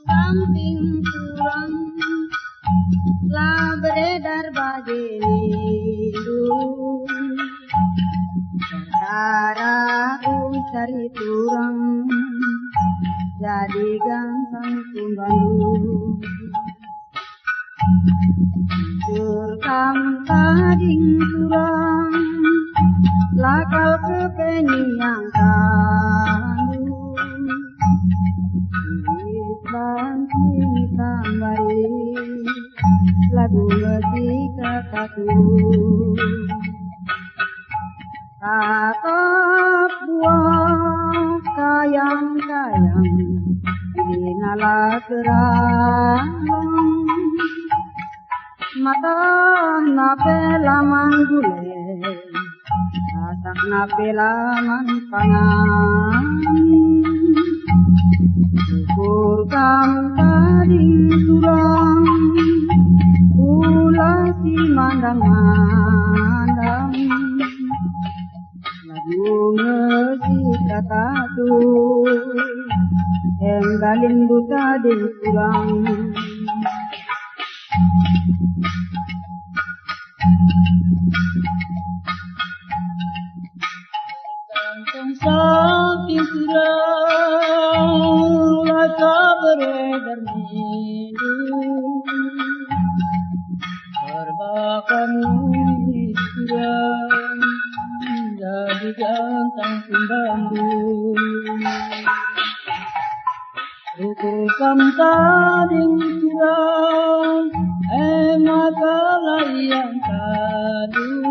Samping kurang lah beredar bagiku, saudara cari turang jadi ganteng pembantu. Surkam kading kurang lakal kepeniang kandu. Bangkini tambari lagu ketika katu tatap buah kayang-kayang dinala kerang mata napelaman gule asak napelaman pangan. Kurkam kading surang ulah si mandang-mandang lagu ngesi kata tu enggalin buka kading surang. Kantong samping surang rasa beredar mindu, perbakan surang jadi ganteng pembantu. Rukukam kading surang maka layang kadu.